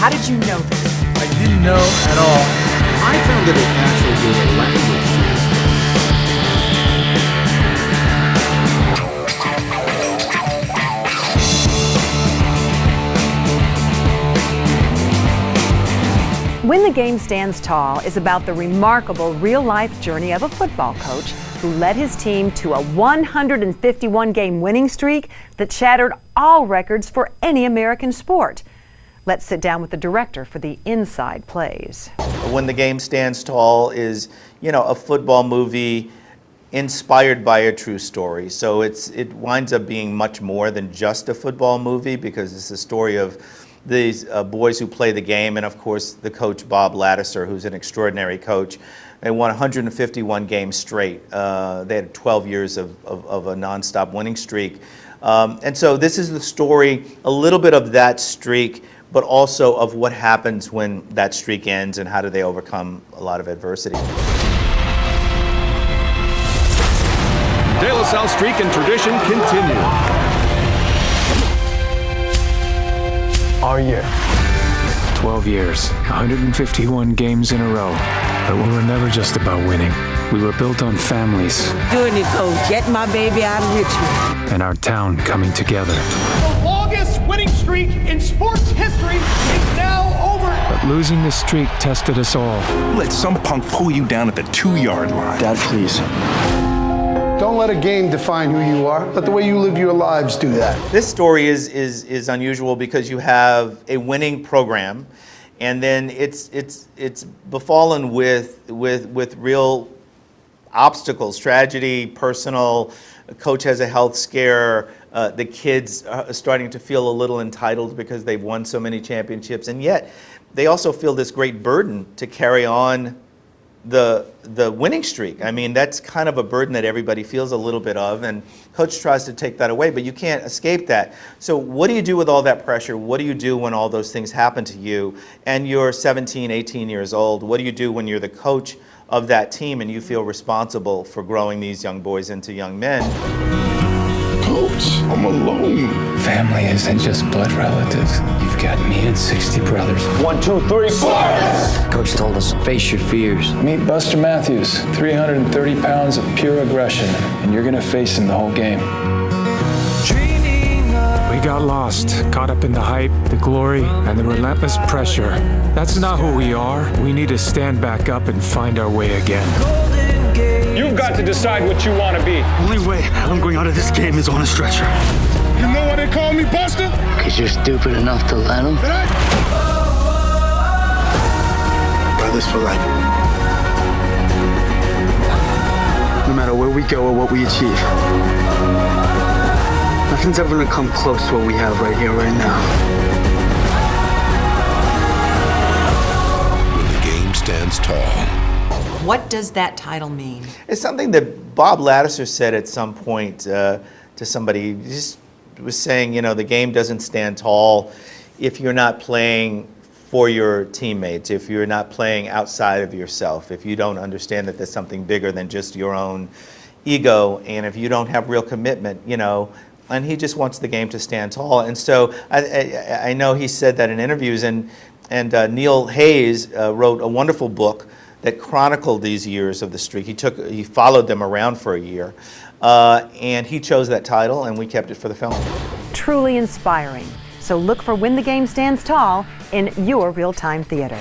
How did you know this? I didn't know at all. I found that it actually gave a language When the Game Stands Tall is about the remarkable real-life journey of a football coach who led his team to a 151-game winning streak that shattered all records for any American sport. Let's sit down with the director for the Inside Plays. When the Game Stands Tall is, a football movie inspired by a true story. So it winds up being much more than just a football movie, because it's a story of these boys who play the game, and of course the coach Bob Ladouceur, who's an extraordinary coach. They won 151 games straight. They had 12 years of a nonstop winning streak. And so this is the story, a little bit of that streak, but also of what happens when that streak ends and how do they overcome a lot of adversity. De La Salle streak and tradition continue. Our year. 12 years, 151 games in a row. But we were never just about winning. We were built on families. Doing it, Coach. Getting my baby out of Richmond. And our town coming together. The longest winning streak in sports history is now over. But losing the streak tested us all. Let some punk pull you down at the 2-yard line. Dad, please. Don't let a game define who you are. Let the way you live your lives do that. This story is unusual because you have a winning program, and then it's befallen with real obstacles, tragedy, personal. A coach has a health scare. The kids are starting to feel a little entitled because they've won so many championships, and yet they also feel this great burden to carry on the winning streak. I mean, that's kind of a burden that everybody feels a little bit of, and coach tries to take that away, but you can't escape that. So what do you do with all that pressure? What do you do when all those things happen to you and you're 17, 18 years old? What do you do when you're the coach of that team and you feel responsible for growing these young boys into young men? Coach, I'm alone. Family isn't just blood relatives. You've got me and 60 brothers. 1, 2, 3, sports! Coach told us, face your fears. Meet Buster Matthews, 330 pounds of pure aggression, and you're gonna face him the whole game. We got lost, caught up in the hype, the glory, and the relentless pressure. That's not who we are. We need to stand back up and find our way again. You've got to decide what you want to be. Only way I'm going out of this game is on a stretcher. You know why they call me Buster? Because you're stupid enough to let him. Brothers for life. No matter where we go or what we achieve, nothing's ever gonna come close to what we have right here, right now. When the game stands tall. What does that title mean? It's something that Bob Ladouceur said at some point to somebody. He just was saying, the game doesn't stand tall if you're not playing for your teammates, if you're not playing outside of yourself, if you don't understand that there's something bigger than just your own ego, and if you don't have real commitment, and he just wants the game to stand tall. And so I know he said that in interviews, and Neil Hayes wrote a wonderful book that chronicled these years of the streak. He followed them around for a year, and he chose that title, and we kept it for the film. Truly inspiring. So look for When the Game Stands Tall in your real-time theater.